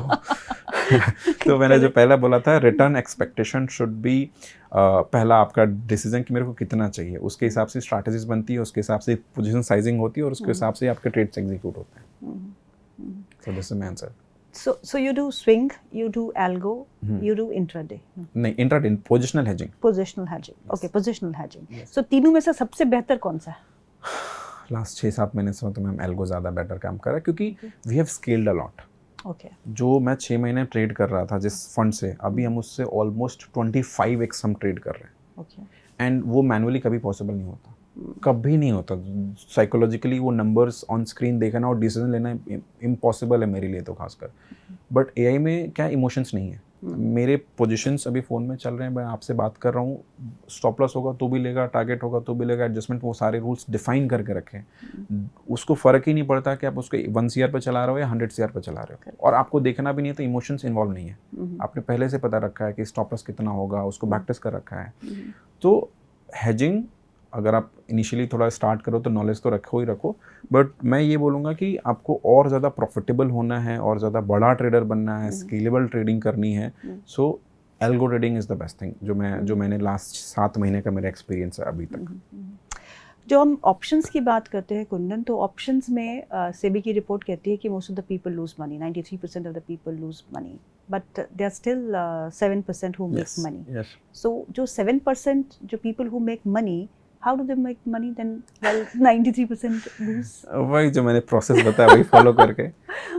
तो मैंने जो पहला बोला था, रिटर्न एक्सपेक्टेशन शुड बी पहला आपका डिसीजन कि मेरे को कितना चाहिए, उसके हिसाब से स्ट्रैटेजीज बनती है, उसके हिसाब से पोजीशन साइजिंग होती है, और उसके हिसाब से आपके ट्रेड्स एग्जीक्यूट होते हैं। So this is my answer. So you do swing, you do algo, you do intraday. नहीं, intraday, positional hedging. Positional hedging. Okay, positional hedging. So तीनों में से सबसे बेहतर कौन सा है? लास्ट 6-7 महीने से तो मैम एल्गो ज़्यादा बेटर काम कर रहा है, क्योंकि we have scaled a lot. Okay. जो मैं 6 महीने ट्रेड कर रहा था जिस फंड से, अभी हम उससे ऑलमोस्ट 25x हम ट्रेड कर रहे हैं। Okay. एंड वो मैनुअली कभी पॉसिबल नहीं होता, कभी नहीं होता। साइकोलॉजिकली वो नंबर्स ऑन स्क्रीन देखना और डिसीजन लेना इम्पॉसिबल है मेरे लिए तो खासकर। बट AI में क्या इमोशंस नहीं है। मेरे पोजीशंस अभी फ़ोन में चल रहे हैं, मैं आपसे बात कर रहा हूँ, स्टॉप लॉस होगा तो भी लेगा, टारगेट होगा तो भी लेगा, एडजस्टमेंट, वो सारे रूल्स डिफाइन करके रखे हैं। उसको फ़र्क ही नहीं पड़ता कि आप उसको 1 CR पे चला रहे हो या 100 CR पे चला रहे हो, और आपको देखना भी नहीं है, तो इमोशंस इन्वॉल्व नहीं है। आपने पहले से पता रखा है कि स्टॉप लॉस कितना होगा, उसको बैक टेस्ट कर रखा है। तो हेजिंग अगर आप इनिशियली थोड़ा स्टार्ट करो तो नॉलेज तो रखो ही रखो, बट मैं ये बोलूँगा कि आपको और ज़्यादा प्रॉफिटेबल होना है और ज़्यादा बड़ा ट्रेडर बनना है, स्केलेबल ट्रेडिंग करनी है, so algo trading is the best thing, जो मैंने लास्ट 7 महीने का मेरा एक्सपीरियंस है अभी तक। जो हम ऑप्शंस की बात करते हैं कुंदन, तो ऑप्शंस में सेबी की रिपोर्ट कहती है कि most of the people lose money, 93% of the people lose money, but they are still 7% who make money. So जो 7% जो people who make money, how do they make money then while 93% lose? वही जो मैंने process बताया वही follow करके,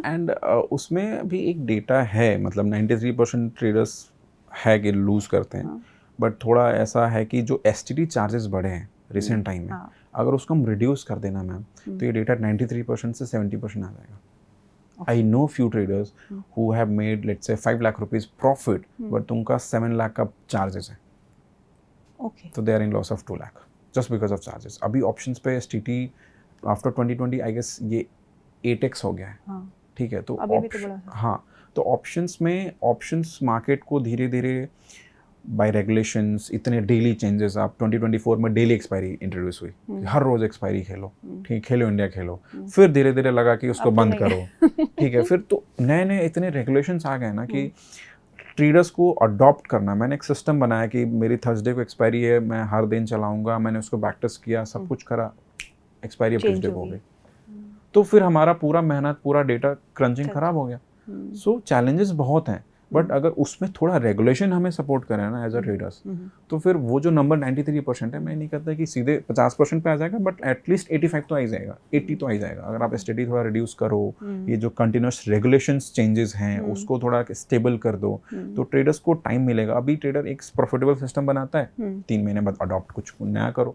and उसमें भी एक डेटा है, मतलब 93% ट्रेडर्स है कि लूज करते हैं, बट थोड़ा ऐसा है कि जो STT चार्जेस बढ़े हैं रिसेंट टाइम में, अगर उसको हम रिड्यूस कर देना मैम, तो ये डेटा 93% से 70% आ जाएगा। I know few traders who have made let's say 5 lakh rupees profit, but उनका 7 लाख का चार्जेस है, तो they are in loss of 2 lakh just because of charges. अभी ऑप्शंस पे STT आफ्टर 2020 आई गेस ये 8x हो गया है। ठीक है, तो हाँ, तो ऑप्शंस मार्केट को धीरे धीरे बाय रेगुलेशंस इतने डेली चेंजेस, आप 2024 में डेली एक्सपायरी इंट्रोड्यूस हुई, हर रोज एक्सपायरी खेलो, ठीक, खेलो इंडिया खेलो, फिर धीरे धीरे लगा कि उसको बंद करो, ठीक है, फिर तो नए नए इतने रेगुलेशंस आ गए ना कि ट्रेडर्स को अडॉप्ट करना। मैंने एक सिस्टम बनाया कि मेरी थर्सडे को एक्सपायरी है, मैं हर दिन चलाऊंगा, मैंने उसको बैक टेस्ट किया, सब कुछ करा, एक्सपायरी अब ट्यूसडे को हो गई, तो फिर हमारा पूरा मेहनत, पूरा डेटा क्रंचिंग खराब हो गया। सो चैलेंजेस बहुत हैं, बट अगर उसमें थोड़ा रेगुलेशन हमें सपोर्ट करे ना एज अ ट्रेडर्स, तो फिर वो जो नंबर 93% है, मैं नहीं कहता कि सीधे 50% पे आ जाएगा, बट एटलीस्ट 85 तो आ ही जाएगा, 80 तो आ ही जाएगा। अगर आप STT थोड़ा रिड्यूस करो, ये जो कंटिन्यूस रेगुलेशंस चेंजेस हैं उसको थोड़ा स्टेबल कर दो, तो ट्रेडर्स को टाइम मिलेगा। अभी ट्रेडर एक प्रॉफिटेबल सिस्टम बनाता है, 3 महीने बाद अडॉप्ट कुछ नया करो,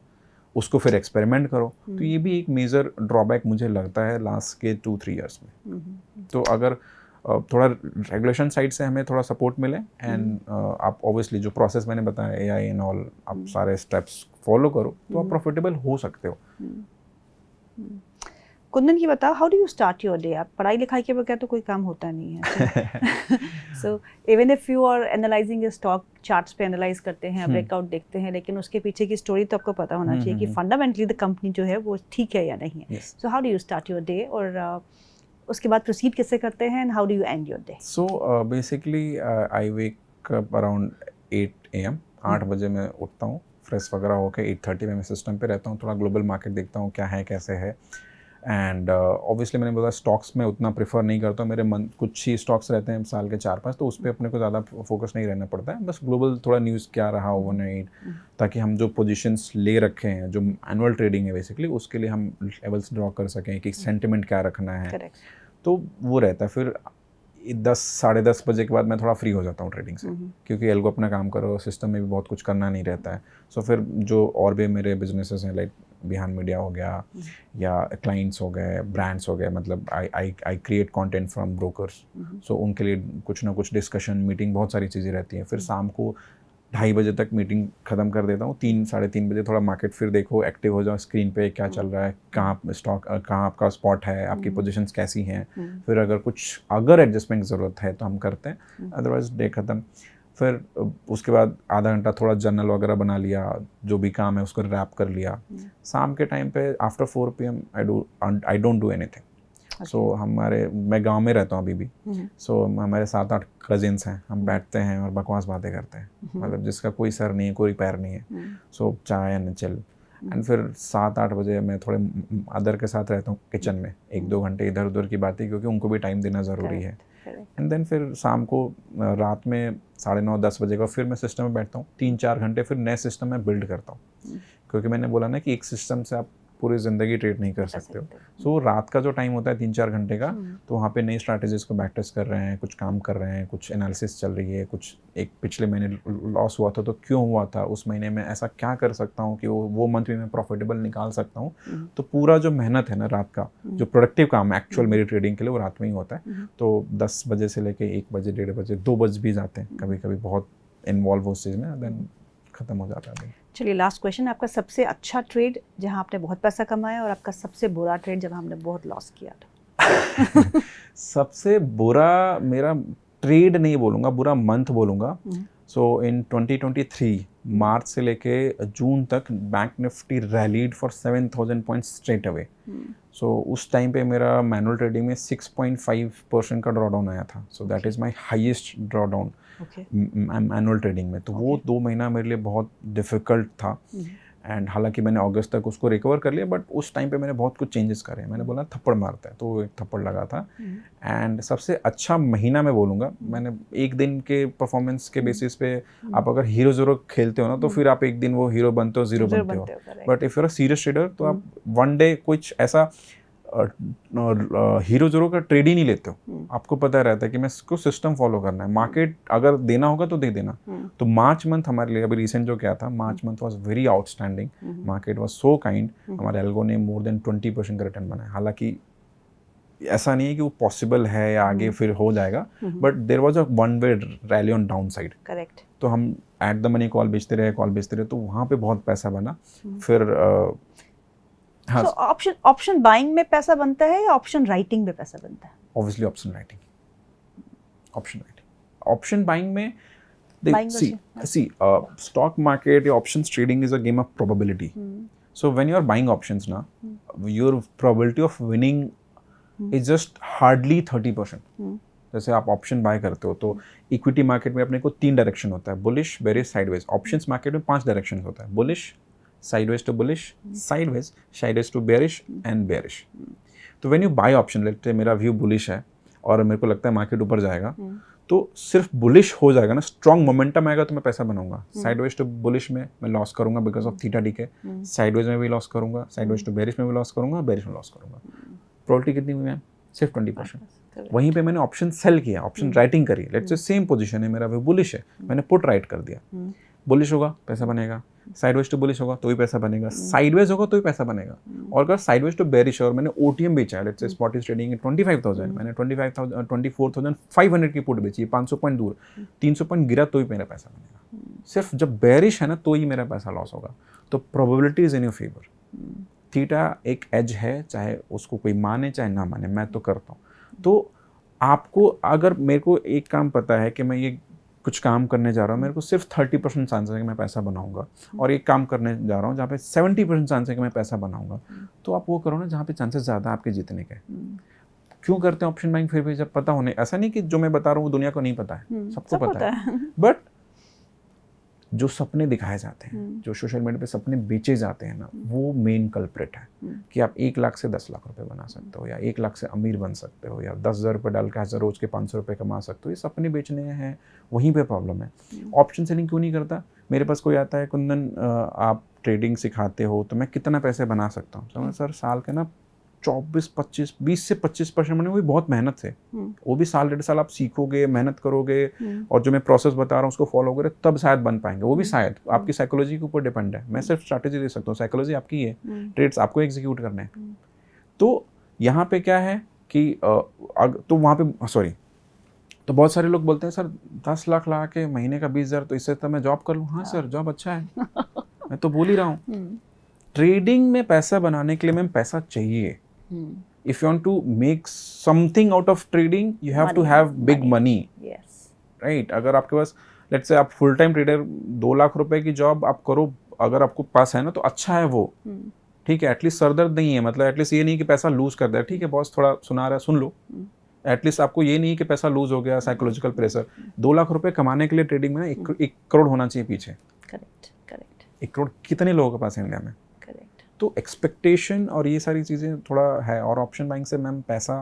उसको फिर एक्सपेरिमेंट करो, तो ये भी एक मेजर ड्रॉबैक मुझे लगता है लास्ट के 2-3 ईयर्स में। तो अगर थोड़ा रेगुलेशन साइड से हमें थोड़ा सपोर्ट मिले, एंड आप ऑब्वियसली जो प्रोसेस मैंने बताया AI एंड ऑल, आप सारे स्टेप्स फॉलो करो, तो आप प्रॉफिटेबल हो सकते हो। कुंदन की बताओ, how do you start your day? आप पढ़ाई लिखाई के बगैर तो कोई काम होता नहीं है. So even if you are analysing a stock, charts पे एनालाइज करते हैं, ब्रेकआउट देखते हैं, लेकिन उसके पीछे की स्टोरी तो आपको पता होना चाहिए कि फंडामेंटली द कंपनी जो है वो ठीक है या नहीं है. So how do you start your day, और उसके बाद प्रोसीड कैसे करते हैं, and how do you and your day? So basically I wake up around 8 AM. 8 बजे मैं उठता हूँ, फ्रेश वगैरह होकर 8:30 में मैं सिस्टम पे रहता हूँ, थोड़ा ग्लोबल मार्केट देखता हूँ क्या है कैसे है. एंड ऑब्वियसली मैंने बोला स्टॉक्स में उतना प्रेफर नहीं करता हूँ, मेरे मन कुछ ही स्टॉक्स रहते हैं साल के 4-5, तो उस पर अपने को ज़्यादा फोकस नहीं रहना पड़ता है. बस ग्लोबल थोड़ा न्यूज़ क्या रहा ओवरनाइट, ताकि हम जो पोजीशंस ले रखे हैं, जो एनुअल ट्रेडिंग है बेसिकली, उसके लिए हम लेवल्स ड्रॉ कर सकें कि सेंटिमेंट क्या रखना है. Correct. तो वो रहता है. फिर 10 साढ़े 10 बजे के बाद मैं थोड़ा फ्री हो जाता हूँ ट्रेडिंग से, क्योंकि एल्गो अपना काम करो, सिस्टम में भी बहुत कुछ करना नहीं रहता है. सो फिर जो और भी मेरे बिजनेसेस हैं, लाइक बिहान मीडिया हो गया या क्लाइंट्स हो गए, ब्रांड्स हो गए, मतलब I create content from brokers, so उनके लिए कुछ ना कुछ डिस्कशन, मीटिंग, बहुत सारी चीज़ें रहती हैं. फिर शाम को 2:30 बजे तक मीटिंग ख़त्म कर देता हूँ. 3 साढ़े 3 बजे थोड़ा मार्केट फिर देखो, एक्टिव हो जाओ, स्क्रीन पे क्या चल रहा है, कहाँ स्टॉक, कहाँ आपका स्पॉट है, आपकी पोजीशंस कैसी हैं. फिर अगर एडजस्टमेंट की ज़रूरत है तो हम करते हैं, अदरवाइज डे ख़त्म. फिर उसके बाद आधा घंटा थोड़ा जर्नल वगैरह बना लिया, जो भी काम है उसको रैप कर लिया. शाम के टाइम पे after 4 PM I don't do anything. So मैं गांव में रहता हूँ अभी भी. सो हमारे 7-8 कजिन्स हैं, हम बैठते हैं और बकवास बातें करते हैं, मतलब जिसका कोई सर नहीं है, कोई पैर नहीं है. सो चाय एंड चिल. एंड फिर 7-8 बजे मैं थोड़े अदर के साथ रहता हूँ किचन में, 1-2 घंटे इधर उधर की बातें, क्योंकि उनको भी टाइम देना ज़रूरी है. एंड देन फिर शाम को रात में 9:30-10 बजे का फिर मैं सिस्टम में बैठता हूँ. 3-4 घंटे फिर नए सिस्टम में बिल्ड करता हूँ, क्योंकि मैंने बोला ना कि एक सिस्टम से आप पूरी ज़िंदगी ट्रेड नहीं कर सकते हो. सो रात का जो टाइम होता है 3-4 घंटे का, तो वहाँ पे नई स्ट्रैटेजीज को बैक टेस्ट कर रहे हैं, कुछ काम कर रहे हैं, कुछ एनालिसिस चल रही है, कुछ एक पिछले महीने लॉस हुआ था तो क्यों हुआ था, उस महीने में ऐसा क्या कर सकता हूँ कि वो मंथ भी मैं प्रॉफिटेबल निकाल सकता हूँ. तो पूरा जो मेहनत है ना रात का, जो प्रोडक्टिव काम एक्चुअल मेरी ट्रेडिंग के लिए, वो रात में ही होता है. तो 10 बजे से लेके 1 बजे, 1:30 बजे, 2 बज भी जाते हैं कभी कभी, बहुत इन्वॉल्व हो उस चीज़ में, देन ख़त्म हो जाता है. चलिए लास्ट क्वेश्चन, आपका सबसे अच्छा ट्रेड जहां आपने बहुत पैसा कमाया, और आपका सबसे बुरा ट्रेड जब हमने बहुत लॉस किया था? सबसे बुरा मेरा ट्रेड नहीं बोलूँगा, बुरा मंथ बोलूँगा. सो इन 2023 मार्च से लेके जून तक bank Nifty rallied for 7,000 points straight away. So उस टाइम पे मेरा मैनुअल ट्रेडिंग में 6.5% का ड्रॉ डाउन आया था. So that is my highest draw down manual trading में. तो वो 2 महीना मेरे लिए बहुत डिफ़िकल्ट था. एंड हालांकि मैंने अगस्त तक उसको रिकवर कर लिया, बट उस टाइम पे मैंने बहुत कुछ चेंजेस करे. मैंने बोला थप्पड़ मारता है, तो वो एक थप्पड़ लगा था. एंड सबसे अच्छा महीना मैं बोलूँगा, मैंने एक दिन के परफॉर्मेंस के बेसिस पे, आप अगर हीरो ज़ीरो खेलते हो ना, तो फिर आप एक दिन वो हीरो बनते हो, ज़ीरो बनते हो. But if you are a serious trader, तो आप वन डे कुछ ऐसा हीरो ज़ीरो का ट्रेड ही नहीं लेते हो. आपको पता रहता है कि मैं इसको सिस्टम फॉलो करना है, मार्केट अगर देना होगा तो दे देना. तो मार्च मंथ हमारे लिए, अभी रिसेंट जो क्या था, March month was very outstanding. Market was so kind. हमारे एल्गो ने मोर देन 20% का रिटर्न बनाया. हालांकि ऐसा नहीं है कि वो पॉसिबल है या आगे फिर हो जाएगा, but there was a one way rally on down side. Correct. तो हम एट द मनी कॉल बेचते रहे, तो वहाँ पे बहुत पैसा बना. फिर हाँ. So, ऑप्शन बाइंग में पैसा बनता है या ऑप्शन राइटिंग में पैसा बनता है? Obviously option writing. Option buying में सी स्टॉक मार्केट या options trading is a game of probability. So when you are buying options ना, your probability of winning is just hardly 30%. जैसे आप ऑप्शन बाय करते हो तो इक्विटी मार्केट में अपने को 3 डायरेक्शन होता है, bullish, bearish, sideways. Options market में 5 डायरेक्शन होता है, bullish, sideways to bullish, sideways to bearish and bearish. तो when you buy option, लेते मेरा व्यू बुलिश है और मेरे को लगता है मार्केट ऊपर जाएगा, तो सिर्फ बुलिश हो जाएगा ना, स्ट्रॉन्ग मोमेंटम आएगा तो मैं पैसा बनाऊंगा. साइडवेज टू बुलिश में मैं लॉस करूंगा because of theta DK. Sideways में भी लॉस करूंगा, साइडवेज टू बेरिश में भी लॉस करूंगा, बेरिश में लॉस करूंगा. प्रोबेबिलिटी कितनी हुई मैम? सिर्फ 20%. वहीं पे मैंने ऑप्शन सेल किया, ऑप्शन राइटिंग करी. लेट्स से सेम पोजीशन है, मेरा व्यू बुलिश है, मैंने पुट राइट कर दिया. बुलिश होगा पैसा बनेगा, साइडवेज टू बुलिश होगा तो भी पैसा बनेगा, साइडवेज होगा तो भी पैसा बनेगा. और अगर साइडवेज टू बेरिश और मैंने ओटीएम बेचा है, let's say spot is trading 25,000, मैंने 24,500 की पुट बेची, 500 पॉइंट दूर, 300 पॉइंट गिरा तो ही मेरा पैसा बनेगा. सिर्फ जब बेरिश है ना तो ही मेरा पैसा लॉस होगा. तो probability is in your favour. Theta एक एज है, चाहे उसको कोई माने चाहे ना माने, मैं तो करता हूँ। तो आपको अगर मेरे को एक काम पता है कि मैं ये कुछ काम करने जा रहा हूँ, मेरे को सिर्फ 30% चांसेस है कि मैं पैसा बनाऊंगा, और एक काम करने जा रहा हूँ जहाँ पे 70% चांस है कि मैं पैसा बनाऊंगा, तो आप वो करो ना जहाँ पे चांसेस ज़्यादा आपके जीतने के। क्यों करते हैं ऑप्शन बाइंग फिर भी जब पता होने? ऐसा नहीं कि जो मैं बता रहा हूँ वो दुनिया को नहीं पता है, सबको पता है। बट जो सपने दिखाए जाते हैं, जो सोशल मीडिया पे सपने बेचे जाते हैं ना, वो मेन कल्प्रिट है कि आप 1 लाख से 10 लाख रुपए बना सकते हो, या 1 लाख से अमीर बन सकते हो, या 10,000 रुपये डाल के हज़ार रोज के 500 रुपये कमा सकते हो। ये सपने बेचने हैं, वहीं पे प्रॉब्लम है। ऑप्शन सेलिंग क्यों नहीं करता? मेरे पास कोई आता है, कुंदन आप ट्रेडिंग सिखाते हो तो मैं कितना पैसे बना सकता हूँ? तो सर साल के ना 20 से 25% बने, वो भी बहुत मेहनत से, वो भी साल 1.5 साल आप सीखोगे, मेहनत करोगे, और जो मैं प्रोसेस बता रहा हूँ उसको फॉलो करोगे, तब शायद बन पाएंगे। वो भी शायद आपकी साइकोलॉजी के ऊपर डिपेंड है। मैं सिर्फ स्ट्रैटेजी दे सकता हूँ, साइकोलॉजी आपकी है, ट्रेड्स आपको एग्जीक्यूट करने हैं। तो यहाँ पे क्या है कि तो वहाँ पे सॉरी, तो बहुत सारे लोग बोलते हैं सर 10 लाख ला के महीने का 20,000, तो इससे तो मैं जॉब कर लूँ। हाँ सर, जॉब अच्छा है, मैं तो बोल ही रहा हूँ। ट्रेडिंग में पैसा बनाने के लिए मैम पैसा चाहिए। If you want to make something out of trading, you have to have big money. Yes. Right? अगर आपके पास let's say आप फुल टाइम ट्रेडर 2 लाख रुपए की जॉब आप करो, अगर आपको पास है ना, तो अच्छा है वो, ठीक है, एटलीस्ट सरदर्द नहीं है, मतलब एटलीस्ट ये नहीं कि पैसा लूज कर दे, ठीक है बॉस थोड़ा सुना रहा है सुन लो, एटलीस्ट आपको ये नहीं कि पैसा लूज हो गया, साइकोलॉजिकल प्रेशर। 2 लाख रुपए कमाने के लिए ट्रेडिंग में ना 1 करोड़ होना चाहिए पीछे। Correct correct. 1 करोड़ कितने लोगों के पास है इंडिया में? तो एक्सपेक्टेशन और ये सारी चीज़ें थोड़ा है। और ऑप्शन बाइंग से मैम पैसा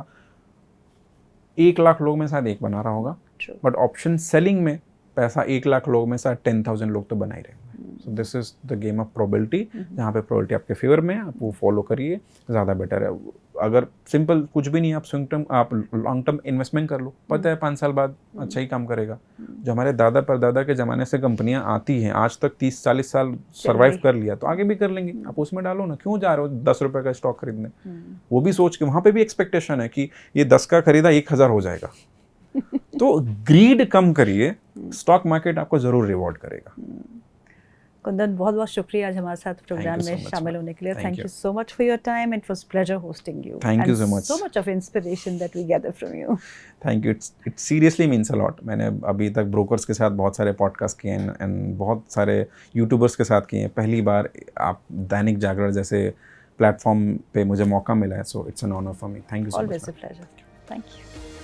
1 लाख लोग में शायद एक बना रहा होगा, बट ऑप्शन सेलिंग में पैसा 1 लाख लोग में शायद 10,000 लोग तो बना ही रहेंगे। So this is the game of probability, जहाँ पे प्रोबेबिलिटी आपके फेवर में है, आप वो फॉलो करिए, ज़्यादा बेटर है। अगर सिंपल कुछ भी नहीं, आप स्विंग टर्म, आप लॉन्ग टर्म इन्वेस्टमेंट कर लो, पता है 5 साल बाद अच्छा ही काम करेगा। जो हमारे दादा परदादा के ज़माने से कंपनियां आती हैं, आज तक 30-40 साल सर्वाइव कर लिया, तो आगे भी कर लेंगे। आप उसमें डालो ना, क्यों जा रहे हो 10 रुपये का स्टॉक खरीदने? वो भी सोच के, वहाँ पे भी एक्सपेक्टेशन है कि ये 10 का खरीदा 1,000 हो जाएगा। तो ग्रीड कम करिए, स्टॉक मार्केट आपको ज़रूर रिवॉर्ड करेगा। कुंदन, बहुत बहुत शुक्रिया आज हमारे साथ प्रोग्राम में शामिल होने के लिए। Thank you so much for your time. It was pleasure hosting you. Thank you so much. So much of inspiration that we gather from you. Thank you. It seriously means a lot. मैंने अभी तक brokers के साथ बहुत सारे podcast किए हैं and बहुत सारे यूट्यूबर्स के साथ किए हैं। पहली बार आप दैनिक जागरण जैसे प्लेटफॉर्म पे मुझे मौका मिला है, so it's an honour for me. Thank you so much. Always a pleasure. Thank you.